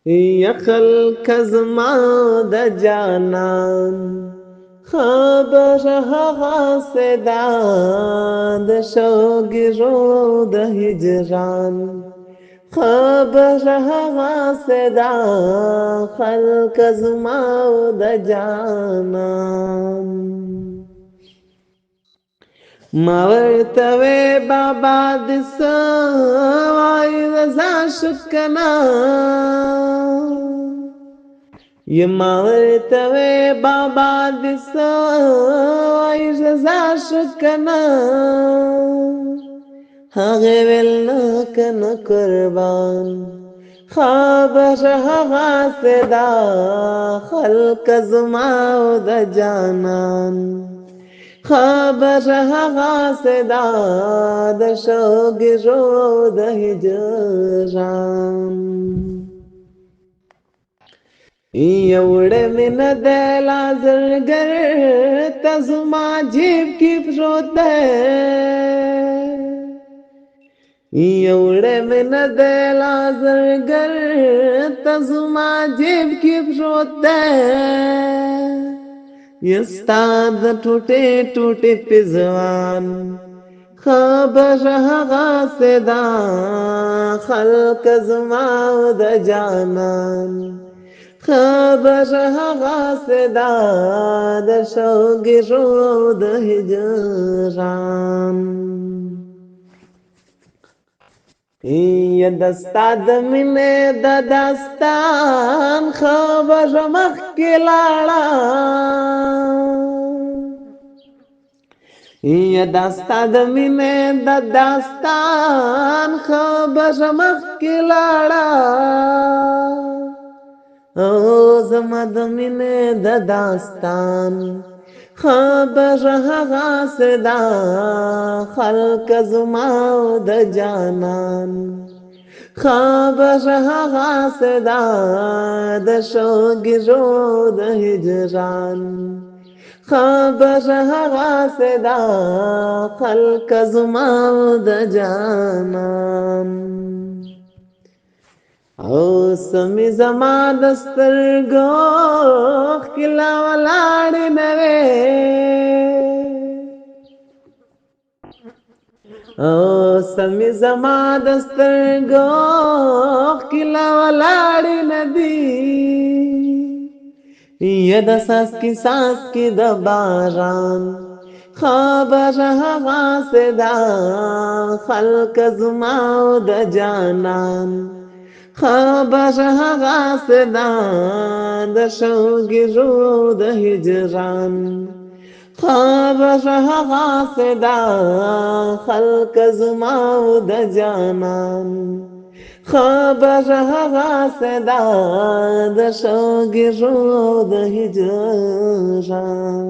یخل کزما د جانان خبر هغه صدا د شوګرو د هجران خبر هغه صدا خلق زما د جانان ما ورته وې بابا د سوای رضا شکنا یما ورته وې بابا د سوای رضا شکنا هغه ویل کنه قربان خبر هغه صدا خلق زما د جانان خبر هغه صدا د شوګرو د هجران یوړې من د لازرګر تزما جیب کې پروت ده یوړې من د لازرګر تزما جیب کې پروت ده یستاد ټوټه ټوټه پزوان خبر هغه صدا خلق زما د جانان خبر هغه صدا د شوګرو د هجران ای دستاد مینه د داستان خبر مخ کې لاړه ای دستاد مینه د داستان خبر مخ کې لاړه او زما د مینه د داستان خبر هغه صدا خلق زما د جانان خبر هغه صدا د شوګرو د هجران خبر هغه صدا خلق زما د جانان او سمی زما دسترګو خلا ولاړ نوې او سمی زما دسترګو خلا ولاړ ندی ید ساس کی د باران خبر هغه صدا خلق زما د جانان خبر هغه صدا د شوګرو د هجران خبر هغه صدا خلق زما د جانان خبر هغه صدا د شوګرو د هجران